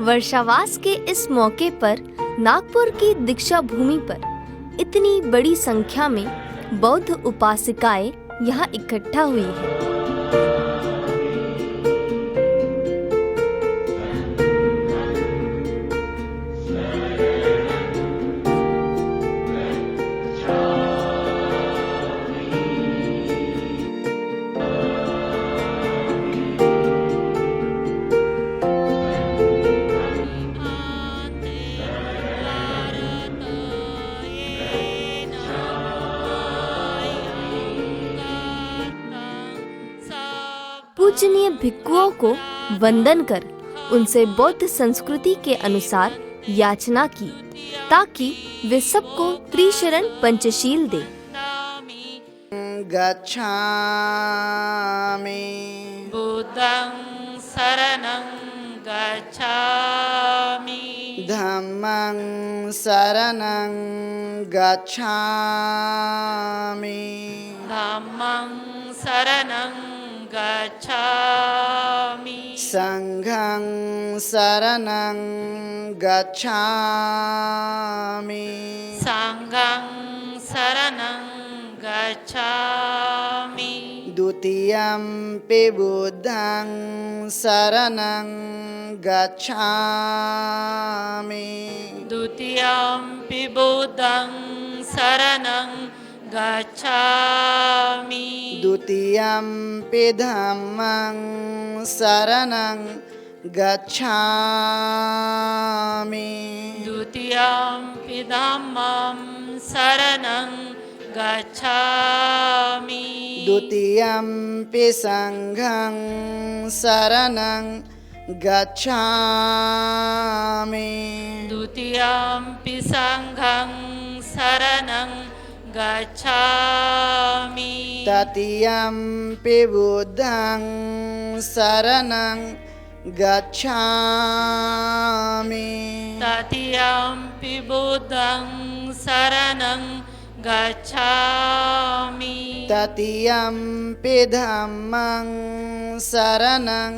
वर्षावास के इस मौके पर नागपुर की दीक्षा भूमि पर इतनी बड़ी संख्या में बौद्ध उपासिकाएं यहाँ इकट्ठा हुई हैं। पूजनीय भिक्षुओं को वंदन कर उनसे बौद्ध संस्कृति के अनुसार याचना की ताकि वे सबको त्रिशरण पंचशील दे। गच्छामि बुद्धं शरणं गच्छामि धम्मं शरणं गच्छामि धम्मं शरणं गच्छामि संघं शरणं गच्छामि संघं शरणं गच्छामि द्वितीयंपि बुद्धं शरणं गच्छामि द्वितीयंपि बुद्धं शरणं गच्छामि द्वितीयंपि धम्मं शरणं गच्छामि द्वितीयंपि धम्मं शरणं गच्छामि द्वितीयंपि संघं शरणं गच्छामि द्वितीयंपि संघं शरणं गच्छामि तृतीयंपि बुद्धं शरणं गच्छामि तृतीयंपि बुद्धं शरणं गच्छामि तृतीयंपि धम्मं शरणं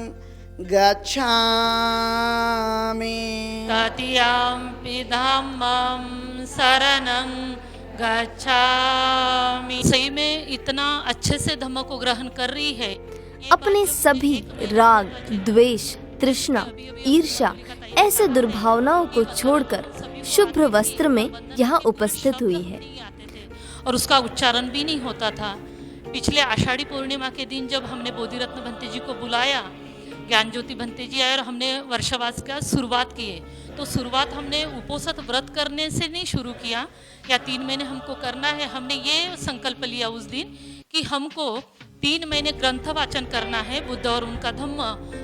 गच्छामि तृतीयंपि धम्मं शरणं गच्छामि। सही में इतना अच्छे से धम्म को ग्रहण कर रही है। अपने सभी राग, द्वेष, तृष्णा, ईर्ष्या ऐसे दुर्भावनाओं को छोड़कर शुभ्र वस्त्र में यहाँ उपस्थित हुई है और उसका उच्चारण भी नहीं होता था। पिछले आषाढ़ी पूर्णिमा के दिन जब हमने बोधिरत्न भंते जी को बुलाया, ज्ञान ज्योति भंते जी आए और हमने वर्षावास का शुरुआत किए, तो शुरुआत हमने उपोषित व्रत करने से नहीं शुरू किया या 3 महीने हमको करना है। हमने ये संकल्प लिया उस दिन कि हमको 3 महीने ग्रंथ वाचन करना है बुद्ध और उनका धम्म,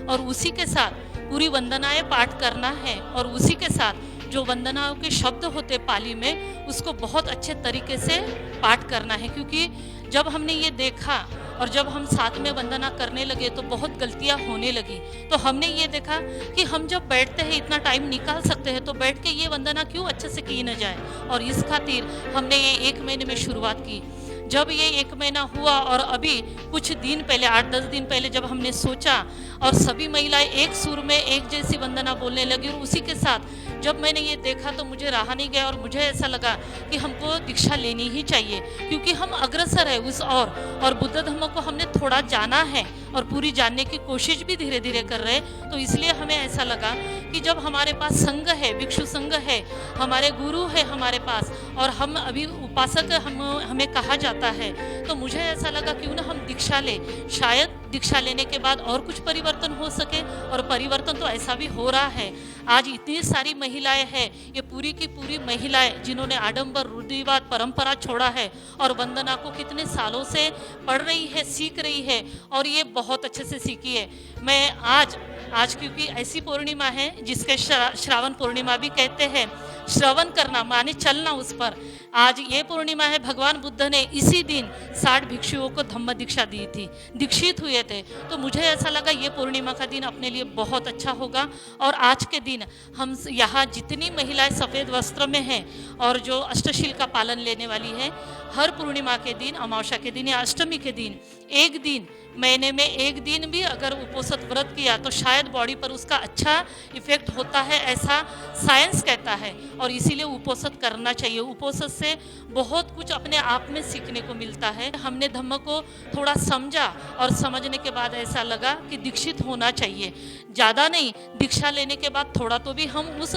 और उसी के साथ पूरी वंदनाएं पाठ करना है और उसी के साथ जो वंदनाओं के शब्द होते पाली में उसको बहुत अच्छे तरीके से पाठ करना है। क्योंकि जब हमने ये देखा और जब हम साथ में वंदना करने लगे तो बहुत गलतियां होने लगी, तो हमने ये देखा कि हम जब बैठते हैं इतना टाइम निकाल सकते हैं तो बैठ के ये वंदना क्यों अच्छे से की न जाए। और इस खातिर हमने ये 1 महीने में शुरुआत की। जब ये 1 महीना हुआ और अभी कुछ दिन पहले 8-10 दिन पहले जब हमने सोचा और सभी महिलाएं एक सुर में एक जैसी वंदना बोलने लगी, और उसी के साथ जब मैंने ये देखा तो मुझे रहा नहीं गया और मुझे ऐसा लगा कि हमको दीक्षा लेनी ही चाहिए, क्योंकि हम अग्रसर है उस और बुद्ध धर्म को हमने थोड़ा जाना है और पूरी जानने की कोशिश भी धीरे धीरे कर रहे हैं। तो इसलिए हमें ऐसा लगा कि जब हमारे पास संघ है, भिक्षु संघ है, हमारे गुरु है हमारे पास, और हम अभी उपासक हमें कहा जाता है, तो मुझे ऐसा लगा क्यों ना हम दीक्षा ले, शायद दीक्षा लेने के बाद और कुछ परिवर्तन हो सके। और परिवर्तन तो ऐसा भी हो रहा है। आज इतनी सारी महिलाएं हैं, ये पूरी की पूरी महिलाएं जिन्होंने आडंबर, रूढ़िवाद, परंपरा छोड़ा है और वंदना को कितने सालों से पढ़ रही है, सीख रही है, और ये बहुत अच्छे से सीखी है। मैं आज क्योंकि ऐसी पूर्णिमा है जिसके श्रावण पूर्णिमा भी कहते हैं, श्रवण करना माने चलना उस पर। आज ये पूर्णिमा है, भगवान बुद्ध ने इसी दिन 60 भिक्षुओं को धम्म दीक्षा दी थी, दीक्षित हुए थे। तो मुझे ऐसा लगा ये पूर्णिमा का दिन अपने लिए बहुत अच्छा होगा। और आज के दिन हम यहाँ जितनी महिलाएं सफ़ेद वस्त्र में हैं और जो अष्टशील का पालन लेने वाली है, हर पूर्णिमा के दिन, अमावस्या के दिन या अष्टमी के दिन एक दिन महीने में एक दिन भी अगर उपोषित व्रत किया तो शायद बॉडी पर उसका अच्छा इफेक्ट होता है, ऐसा साइंस कहता है। और इसीलिए उपोषित करना चाहिए। उपोषित से बहुत कुछ अपने आप में सीखने को मिलता है। हमने धम्म को थोड़ा समझा और समझने के बाद ऐसा लगा कि दीक्षित होना चाहिए। ज़्यादा नहीं, दीक्षा लेने के बाद थोड़ा तो भी हम उस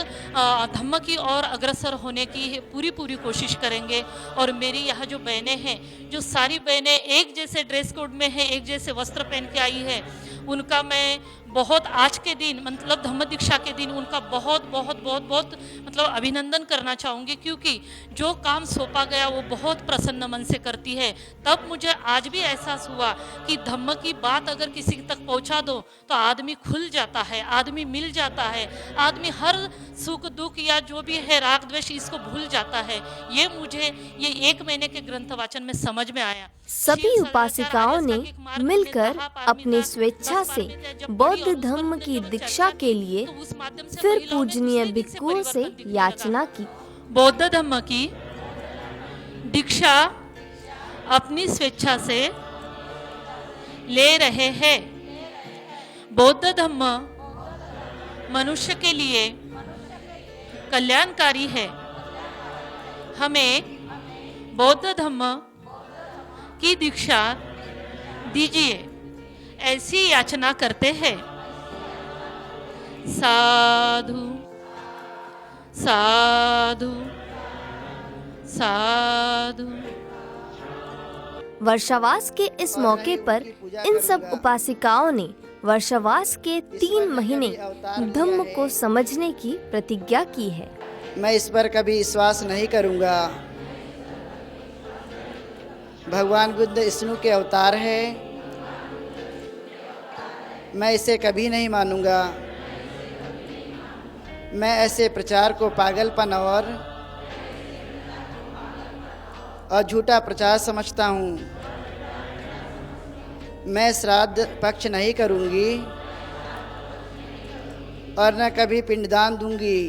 धम्म की ओर अग्रसर होने की पूरी कोशिश करेंगे। और मेरी यहाँ जो बहनें हैं, जो सारी बहनें एक जैसे ड्रेस कोड में है, एक जैसे वस्त्र पहन के आई है, उनका मैं बहुत आज के दिन मतलब धम्म दीक्षा के दिन उनका बहुत मतलब अभिनंदन करना चाहूँगी, क्योंकि जो काम सौंपा गया वो बहुत प्रसन्न मन से करती है। तब मुझे आज भी एहसास हुआ कि धम्म की बात अगर किसी तक पहुँचा दो तो आदमी खुल जाता है, आदमी मिल जाता है, आदमी हर सुख दुख या जो भी है राग द्वेष इसको भूल जाता है। ये मुझे ये 1 महीने के ग्रंथ वाचन में समझ में आया। सभी उपासिकाओं ने मिलकर अपनी स्वेच्छा से बौद्ध धम्म की दीक्षा के लिए फिर पूजनीय भिक्षुओं से याचना की। बौद्ध धम्म की दीक्षा अपनी स्वेच्छा से ले रहे हैं। बौद्ध धम्म मनुष्य के लिए कल्याणकारी है। हमें बौद्ध धम्म की दीक्षा दीजिए, ऐसी याचना करते हैं। साधु साधु साधु। वर्षावास के इस मौके पर इन सब उपासिकाओं ने वर्षावास के 3 महीने धम्म को समझने की प्रतिज्ञा की है। मैं इस पर कभी विश्वास नहीं करूँगा। भगवान बुद्ध विष्णु के अवतार है, मैं इसे कभी नहीं मानूंगा। मैं ऐसे प्रचार को पागलपन और झूठा प्रचार समझता हूँ। मैं श्राद्ध पक्ष नहीं करूँगी और न कभी पिंडदान दूंगी।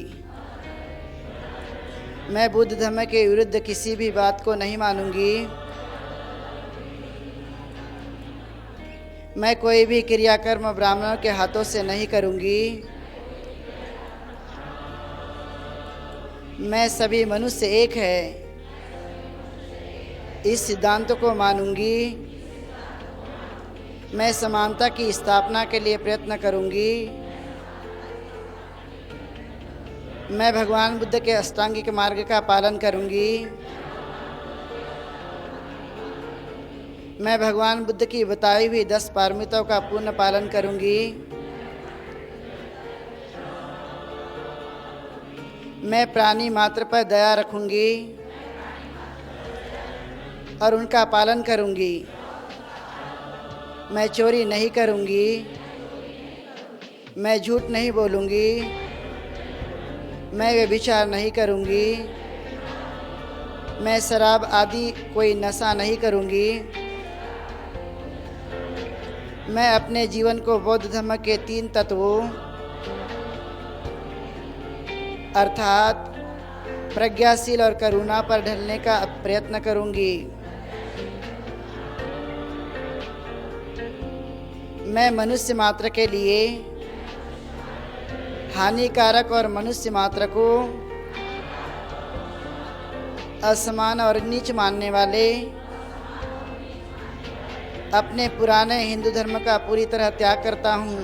मैं बुद्ध धर्म के विरुद्ध किसी भी बात को नहीं मानूंगी। मैं कोई भी क्रियाकर्म ब्राह्मणों के हाथों से नहीं करूंगी। मैं सभी मनुष्य एक है, इस सिद्धांत को मानूंगी। मैं समानता की स्थापना के लिए प्रयत्न करूंगी। मैं भगवान बुद्ध के अष्टांगिक मार्ग का पालन करूंगी। मैं भगवान बुद्ध की बताई हुई 10 पारमिताओं का पूर्ण पालन करूंगी। मैं प्राणी मात्र पर दया रखूंगी और उनका पालन करूंगी। मैं चोरी नहीं करूंगी। मैं झूठ नहीं बोलूंगी। मैं व्यभिचार नहीं करूंगी। मैं शराब आदि कोई नशा नहीं करूंगी। मैं अपने जीवन को बौद्ध धर्म के 3 तत्वों अर्थात प्रज्ञाशील और करुणा पर ढलने का प्रयत्न करूंगी। मैं मनुष्य मात्र के लिए हानिकारक और मनुष्य मात्र को असमान और नीच मानने वाले अपने पुराने हिंदू धर्म का पूरी तरह त्याग करता हूँ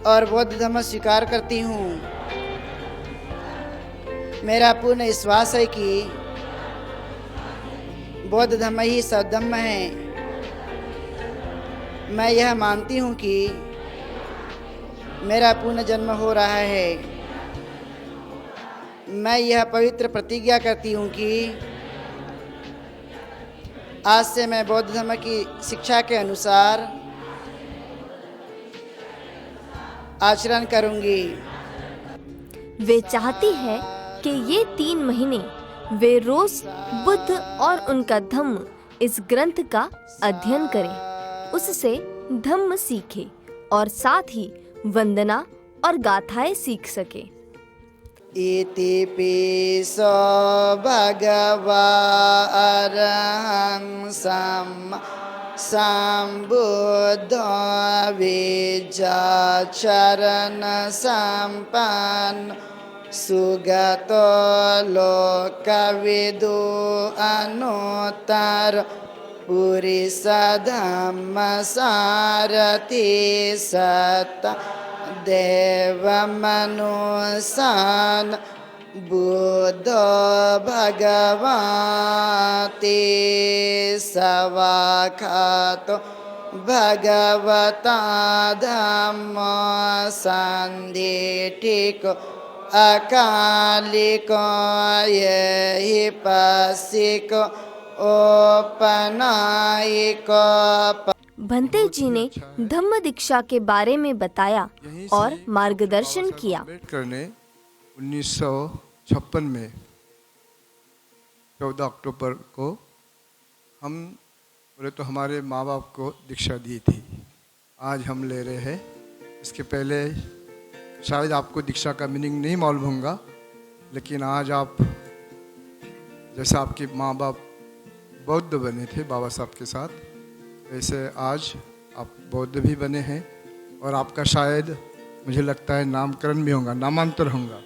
और बौद्ध धर्म स्वीकार करती हूँ। मेरा पूर्ण विश्वास है कि बौद्ध धर्म ही सद्धम्म है। मैं यह मानती हूँ कि मेरा पुनः जन्म हो रहा है। मैं यह पवित्र प्रतिज्ञा करती हूँ कि आज से मैं बौद्ध धर्म की शिक्षा के अनुसार आचरण करूँगी। वे चाहती है कि ये 3 महीने वे रोज बुद्ध और उनका धम्म इस ग्रंथ का अध्ययन करें, उससे धम्म सीखे और साथ ही वंदना और गाथाएं सीख सके। इति पिसो भगवा अरहं सम्मा संबुद्धो विजाचरण संपन्न सुगतो लोकविदु अनुत्तर पुरुष धम्म सारथि सत्त देवमनुसान बुद्धो भगवते सवाखातो भगवता धम्मो संदिठिको अकालिको यहि पसिको ओपनायिको। भंते जी ने धम्म दीक्षा के बारे में बताया और मार्गदर्शन किया। अम्बेडकर ने 1956 में 14 अक्टूबर को हम बोले तो हमारे माँ बाप को दीक्षा दी थी। आज हम ले रहे हैं। इसके पहले शायद आपको दीक्षा का मीनिंग नहीं मालूम होगा, लेकिन आज आप जैसे आपके माँ बाप बौद्ध बने थे बाबा साहब के साथ, वैसे आज आप बौद्ध भी बने हैं और आपका शायद मुझे लगता है नामकरण भी होगा, नामांतर होगा,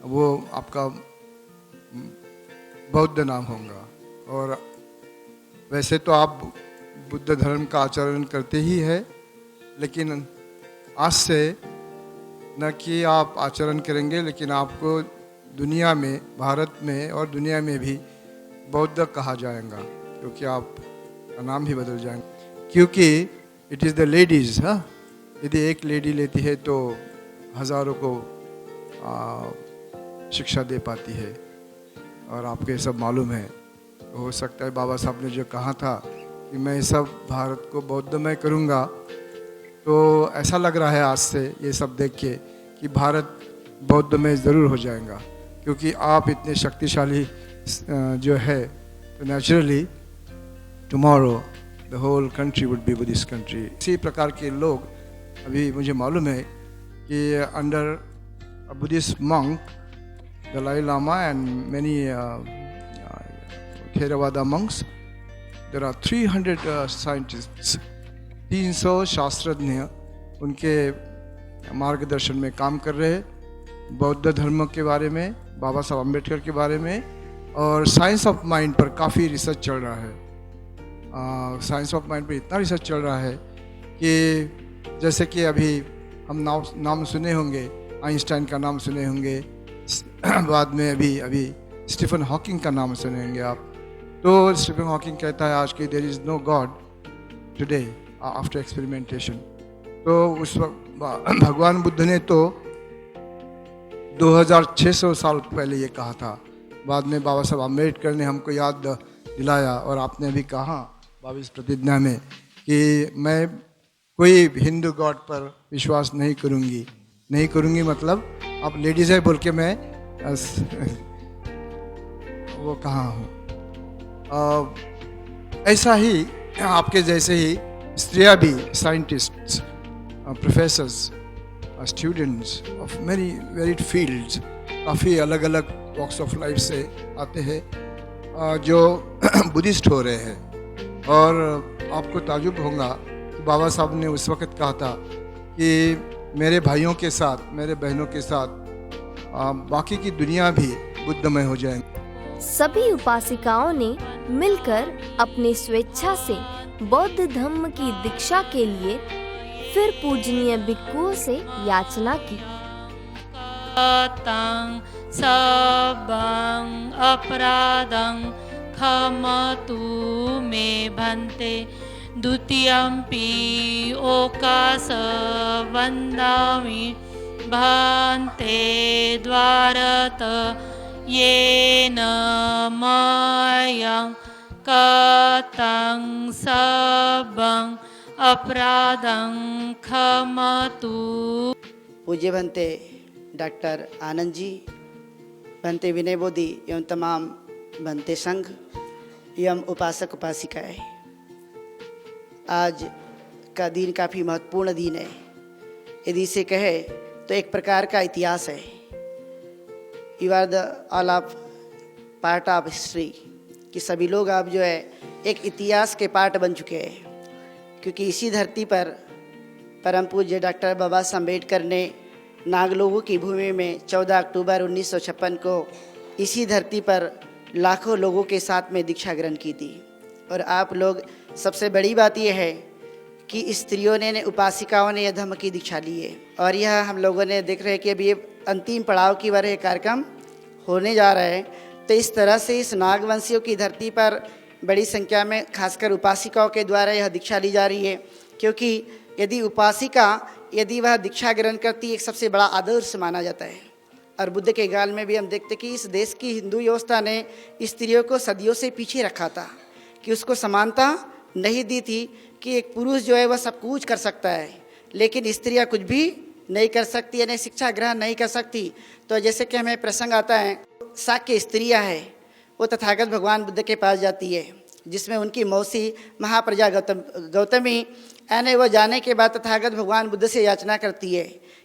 वो आपका बौद्ध नाम होगा। और वैसे तो आप बुद्ध धर्म का आचरण करते ही है, लेकिन आज से न कि आप आचरण करेंगे, लेकिन आपको दुनिया में, भारत में और दुनिया में भी बौद्ध कहा जाएगा, क्योंकि आप का नाम ही बदल जाएंगे। क्योंकि इट इज़ द लेडीज़, हाँ, यदि एक लेडी लेती है तो हज़ारों को शिक्षा दे पाती है, और आपको ये सब मालूम है। हो सकता है बाबा साहब ने जो कहा था कि मैं सब भारत को बौद्धमय करूँगा, तो ऐसा लग रहा है आज से ये सब देख के कि भारत बौद्धमय ज़रूर हो जाएगा, क्योंकि आप इतने शक्तिशाली जो है, तो naturally tomorrow the whole country would be Buddhist country. इसी प्रकार के लोग अभी मुझे मालूम है कि under Buddhist monk Dalai Lama and many Theravada monks there are 300 scientists, 300 शास्त्रज्ञ उनके मार्गदर्शन में काम कर रहे हैं, बौद्ध धर्म के बारे में, बाबा साहब अम्बेडकर के बारे में, और साइंस ऑफ माइंड पर काफ़ी रिसर्च चल रहा है। साइंस ऑफ माइंड पर इतना रिसर्च चल रहा है कि जैसे कि अभी हम नाम सुने होंगे, आइंस्टाइन का नाम सुने होंगे, बाद में अभी स्टीफन हॉकिंग का नाम सुने होंगे आप। तो स्टीफन हॉकिंग कहता है आज कि there is no God today after experimentation. तो उस वक्त भगवान बुद्ध ने तो 2600 साल पहले ये कहा था। बाद में बाबा साहब अम्बेडकर ने हमको याद दिलाया, और आपने भी कहा 22 प्रतिज्ञा में कि मैं कोई हिंदू गॉड पर विश्वास नहीं करूँगी मतलब आप लेडीज़ है बोल के मैं वो कहाँ हूँ। ऐसा ही आपके जैसे ही स्त्रियाँ भी scientists, professors, students of many varied fields, काफ़ी अलग अलग वॉक्स ऑफ लाइफ से आते हैं, जो बुद्धिस्ट हो रहे हैं। और आपको ताजुब होगा कि बाबा साहब ने उस वक़्त कहा था कि मेरे भाइयों के साथ, मेरे बहनों के साथ बाकी की दुनिया भी बुद्धमय हो जाएंगे। सभी उपासिकाओं ने मिलकर अपनी स्वेच्छा से बौद्ध धर्म की दीक्षा के लिए फिर पूजनीय भिक्षुओं से याचना की। सबं अपराधं क्षमतु मे भन्ते द्वितीयंपि ओकास वन्दामि भन्ते द्वारत येन मयं कतं सबं अपराधं क्षमतु। पूज्य बनते डॉक्टर आनंद जी, बनते विनय बोधी एवं तमाम बनते संघ एवं उपासक उपासिकाएं, आज का दिन काफ़ी महत्वपूर्ण दिन है। यदि इसे कहे तो एक प्रकार का इतिहास है। You are the all of part of history, कि सभी लोग आप जो है एक इतिहास के पार्ट बन चुके हैं। क्योंकि इसी धरती पर परम पूज्य डॉक्टर बाबा साहब अम्बेडकर ने नागलोगों की भूमि में 14 अक्टूबर 1956 को इसी धरती पर लाखों लोगों के साथ में दीक्षा ग्रहण की थी। और आप लोग, सबसे बड़ी बात यह है कि स्त्रियों ने उपासिकाओं ने यह धम्म की दीक्षा ली है। और यह हम लोगों ने देख रहे हैं कि अभी ये अंतिम पड़ाव की बार कार्यक्रम होने जा रहा है। तो इस तरह से इस नागवंशियों की धरती पर बड़ी संख्या में खासकर उपासिकाओं के द्वारा यह दीक्षा ली जा रही है। क्योंकि यदि उपासिका यदि वह दीक्षा ग्रहण करती, एक सबसे बड़ा आदर्श माना जाता है। और बुद्ध के काल में भी हम देखते कि इस देश की हिंदू व्यवस्था ने स्त्रियों को सदियों से पीछे रखा था, कि उसको समानता नहीं दी थी कि एक पुरुष जो है वह सब कुछ कर सकता है, लेकिन स्त्रियां कुछ भी नहीं कर सकती, यानी शिक्षा ग्रहण नहीं कर सकती। तो जैसे कि हमें प्रसंग आता है, शाक्य स्त्रियां है वो तथागत भगवान बुद्ध के पास जाती है, जिसमें उनकी मौसी महाप्रजा गौतमी यानी वो जाने के बाद तथागत भगवान बुद्ध से याचना करती है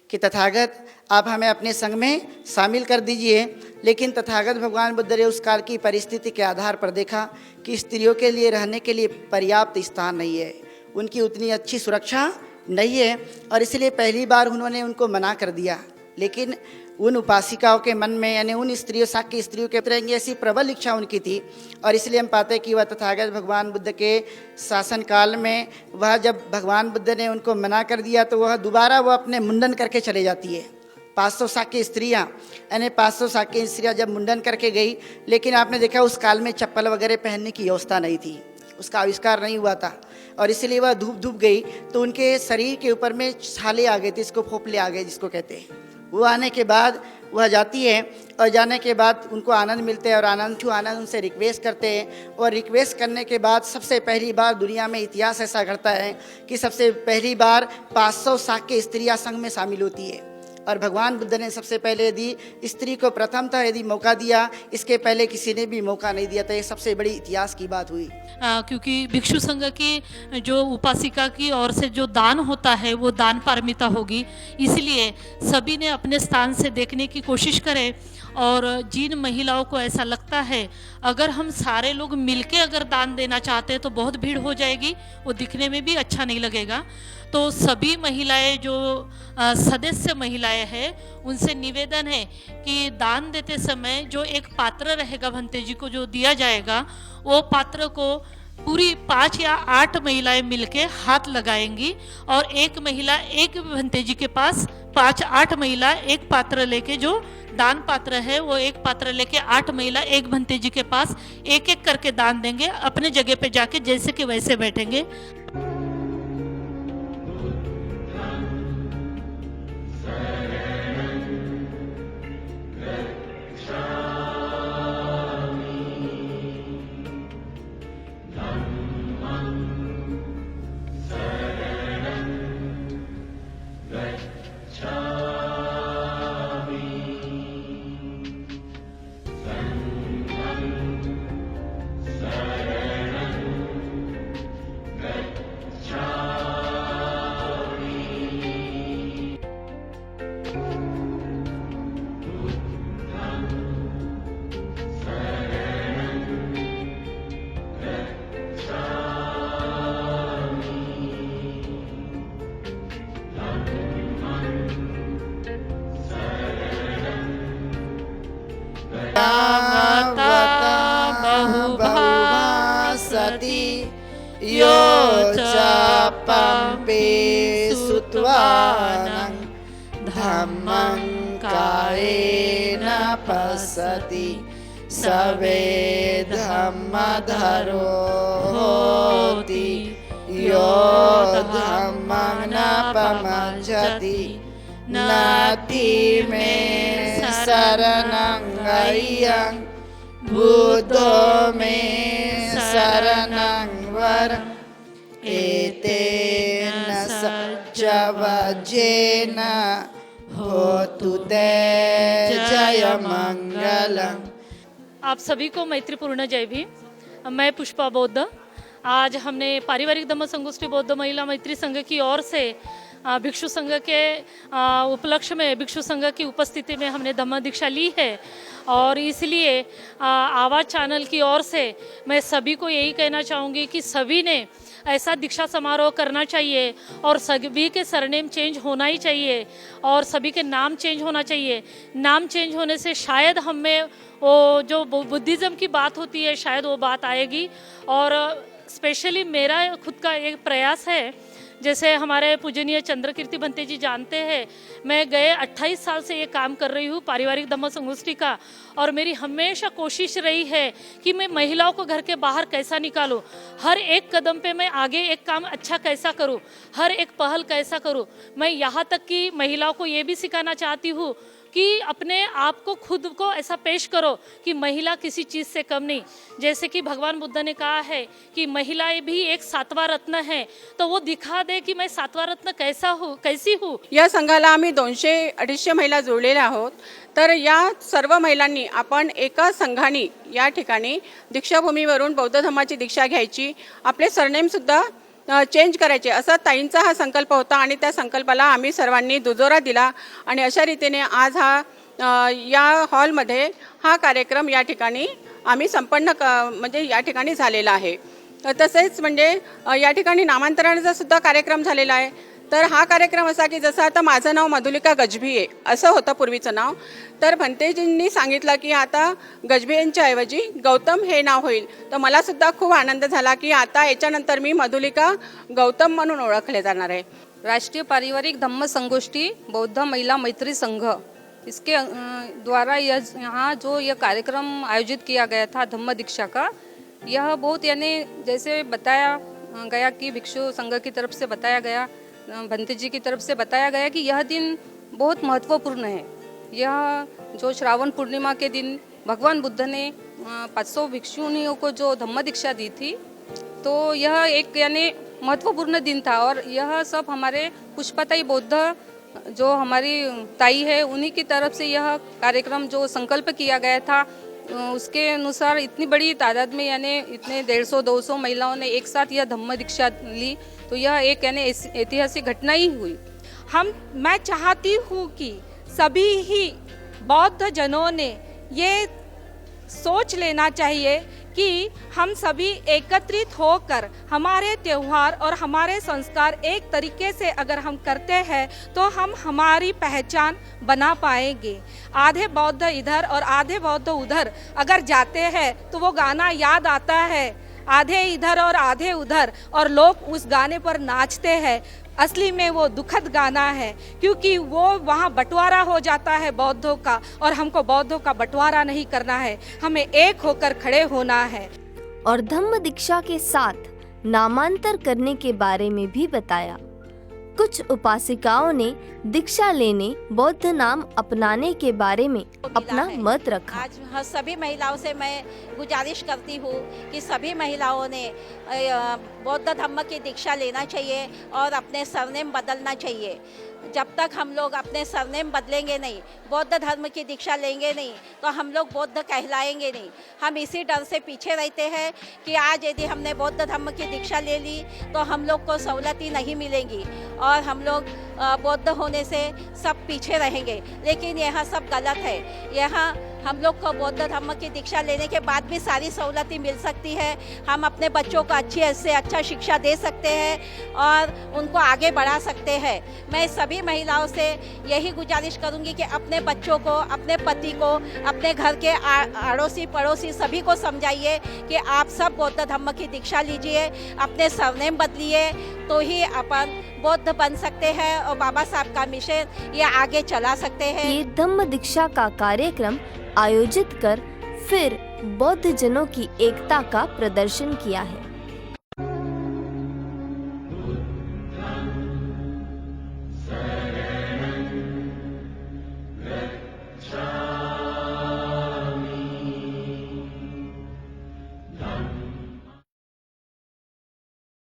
कि तथागत आप हमें अपने संग में शामिल कर दीजिए। लेकिन तथागत भगवान बुद्ध ने उस काल की परिस्थिति के आधार पर देखा कि स्त्रियों के लिए रहने के लिए पर्याप्त स्थान नहीं है, उनकी उतनी अच्छी सुरक्षा नहीं है, और इसलिए पहली बार उन्होंने उनको मना कर दिया। लेकिन उन उपासिकाओं के मन में, यानी उन स्त्रियों, शाक्य स्त्रियों के रहेंगे, ऐसी प्रबल इच्छा उनकी थी। और इसलिए हम पाते हैं कि वह तथागत भगवान बुद्ध के शासन काल में वह जब भगवान बुद्ध ने उनको मना कर दिया तो वह दोबारा वो अपने मुंडन करके चले जाती है। 500 शाक्य स्त्रियाँ, यानी 500 शाक्य स्त्रियाँ जब मुंडन करके गई, लेकिन आपने देखा उस काल में चप्पल वगैरह पहनने की व्यवस्था नहीं थी, उसका आविष्कार नहीं हुआ था, और इसलिए वह धूप गई तो उनके शरीर के ऊपर में छाले आ गए थे, इसको फोपले आ गए जिसको कहते हैं। वो आने के बाद वह जाती है, और जाने के बाद उनको आनंद मिलते हैं, और आनंद उनसे रिक्वेस्ट करते हैं। और रिक्वेस्ट करने के बाद सबसे पहली बार दुनिया में इतिहास ऐसा घटता है कि सबसे पहली बार 500 शाक्य स्त्रियाँ संघ में शामिल होती है। और भगवान बुद्ध ने सबसे पहले यदि स्त्री को प्रथम था यदि मौका दिया, इसके पहले किसी ने भी मौका नहीं दिया था। ये सबसे बड़ी इतिहास की बात हुई। क्योंकि भिक्षु संघ की जो उपासिका की ओर से जो दान होता है वो दान पारमिता होगी, इसलिए सभी ने अपने स्थान से देखने की कोशिश करें। और जिन महिलाओं को ऐसा लगता है अगर हम सारे लोग मिलके अगर दान देना चाहते हैं तो बहुत भीड़ हो जाएगी, वो दिखने में भी अच्छा नहीं लगेगा, तो सभी महिलाएं जो सदस्य महिलाएं हैं उनसे निवेदन है कि दान देते समय जो एक पात्र रहेगा भंते जी को जो दिया जाएगा, वो पात्र को पूरी 5 या 8 महिलाएं मिलके हाथ लगाएंगी, और एक महिला एक भंते जी के पास 5-8 महिला एक पात्र लेके, जो दान पात्र है वो एक पात्र लेके 8 महिला एक भंते जी के पास एक एक करके दान देंगे, अपने जगह पे जाके जैसे कि वैसे बैठेंगे। यो च पंपे सुत्वानं धम्मं कायेन पश्यति सवे धम्मधरो होति यो धम्मं न पमज्जति नाति मे शरणं अय्यं बुद्धो मे शरणं वरम् एतेन सच्चवज्जेन होतु ते जयमंगलम्। आप सभी को मैत्रीपूर्ण जय भीम। मैं पुष्पा बौद्ध। आज हमने पारिवारिक धम्म संगोष्ठी बौद्ध महिला मैत्री संघ की ओर से भिक्षु संघ के उपलक्ष्य में, भिक्षु संघ की उपस्थिति में हमने धम्म दीक्षा ली है। और इसलिए आवाज़ चैनल की ओर से मैं सभी को यही कहना चाहूँगी कि सभी ने ऐसा दीक्षा समारोह करना चाहिए और सभी के सरनेम चेंज होना ही चाहिए और सभी के नाम चेंज होना चाहिए। नाम चेंज होने से शायद हमें वो जो बुद्धिज़्म की बात होती है शायद वो बात आएगी। और स्पेशली मेरा खुद का एक प्रयास है, जैसे हमारे पूजनीय चंद्रकीर्ति भंते जी जानते हैं, मैं गए 28 साल से ये काम कर रही हूँ पारिवारिक धम्म संगोष्ठी का। और मेरी हमेशा कोशिश रही है कि मैं महिलाओं को घर के बाहर कैसा निकालूं, हर एक कदम पे मैं आगे एक काम अच्छा कैसा करूं, हर एक पहल कैसा करूं। मैं यहाँ तक कि महिलाओं को ये भी सिखाना चाहती हूँ कि अपने आप को खुद को ऐसा पेश करो कि महिला किसी चीज़ से कम नहीं। जैसे कि भगवान बुद्ध ने कहा है कि महिलाएं भी एक 7वां रत्न है, तो वो दिखा दे कि मैं 7वां रत्न कैसी हूँ। या संघाला आम्ही 200-250 महिला जोडलेल्या आहोत। तर या सर्व महिलांनी आपण एका संघाने या ठिकाणी दीक्षाभूमीवरून बौद्ध धम्माची दीक्षा घ्यायची, आपले सरनेमसुद्धा चेंज करायचे, असा ताईंचा हा संकल्प होता आणि त्या संकल्पाला आम्ही सर्वांनी दुजोरा दिला आणि अशा रीतीने आज या हॉलमध्ये हा कार्यक्रम या ठिकाणी आम्ही संपन्न म्हणजे या ठिकाणी झालेला आहे। तसेच म्हणजे या ठिकाणी नामांतरणाचा सुद्धा कार्यक्रम झालेला आहे। तर हा कार्यक्रम असा की जसं आता माझं नाव मधुलिका गजभिये असं होतं पूर्वीचं नाव, तर भंतेजींनी सांगितलं की आता गजभियेंच्या ऐवजी गौतम हे नाव होईल। तर मला सुद्धा खूप आनंद झाला की आता याच्यानंतर मी मधुलिका गौतम म्हणून ओळखले जाणार आहे। राष्ट्रीय पारिवारिक धम्म संगोष्ठी बौद्ध महिला मैत्री संघ, इसके द्वारा यहाँ जो यह कार्यक्रम आयोजित किया गया था धम्म दीक्षा का, यह बहुत यानी जैसे बताया गया कि भिक्षु संघ की तरफ से बताया गया, भंते जी की तरफ से बताया गया कि यह दिन बहुत महत्वपूर्ण है। यह जो श्रावण पूर्णिमा के दिन भगवान बुद्ध ने 500 भिक्षुनियों को जो धम्म दीक्षा दी थी, तो यह एक यानी महत्वपूर्ण दिन था। और यह सब हमारे पुष्पाताई बौद्ध जो हमारी ताई है उन्हीं की तरफ से यह कार्यक्रम जो संकल्प किया गया था, उसके अनुसार इतनी बड़ी तादाद में यानी इतने 150-200 महिलाओं ने एक साथ यह धम्म दीक्षा ली, तो यह एक यानी ऐतिहासिक घटना ही हुई। मैं चाहती हूँ कि सभी ही बौद्ध जनों ने ये सोच लेना चाहिए कि हम सभी एकत्रित होकर हमारे त्यौहार और हमारे संस्कार एक तरीके से अगर हम करते हैं तो हम हमारी पहचान बना पाएंगे। आधे बौद्ध इधर और आधे बौद्ध उधर अगर जाते हैं तो वो गाना याद आता है, आधे इधर और आधे उधर, और लोग उस गाने पर नाचते हैं। असली में वो दुखद गाना है, क्योंकि वो वहाँ बंटवारा हो जाता है बौद्धों का, और हमको बौद्धों का बंटवारा नहीं करना है, हमें एक होकर खड़े होना है। और धम्म दीक्षा के साथ नामांतर करने के बारे में भी बताया। कुछ उपासिकाओं ने दीक्षा लेने, बौद्ध नाम अपनाने के बारे में अपना मत रखा। आज सभी महिलाओं से मैं गुजारिश करती हूँ कि सभी महिलाओं ने बौद्ध धम्म की दीक्षा लेना चाहिए और अपने सरनेम बदलना चाहिए। जब तक हम लोग अपने सरनेम बदलेंगे नहीं, बौद्ध धर्म की दीक्षा लेंगे नहीं, तो हम लोग बौद्ध कहलाएंगे नहीं। हम इसी डर से पीछे रहते हैं कि आज यदि हमने बौद्ध धर्म की दीक्षा ले ली तो हम लोग को सहूलतें नहीं मिलेंगी और हम लोग बौद्ध होने से सब पीछे रहेंगे। लेकिन यह सब गलत है। यहाँ हम लोग को बौद्ध धर्म की दीक्षा लेने के बाद भी सारी सहूलतें मिल सकती है। हम अपने बच्चों को अच्छी से अच्छा शिक्षा दे सकते हैं और उनको आगे बढ़ा सकते हैं। मैं सभी महिलाओं से यही गुजारिश करूंगी कि अपने बच्चों को, अपने पति को, अपने घर के अड़ोसी पड़ोसी सभी को समझाइए कि आप सब बौद्ध धर्म की दीक्षा लीजिए, अपने सरनेम बदलिए, तो ही अपन बौद्ध बन सकते हैं और बाबा साहब का मिशन ये आगे चला सकते हैं। ये धम्म दीक्षा का कार्यक्रम आयोजित कर फिर बौद्ध जनों की एकता का प्रदर्शन किया है।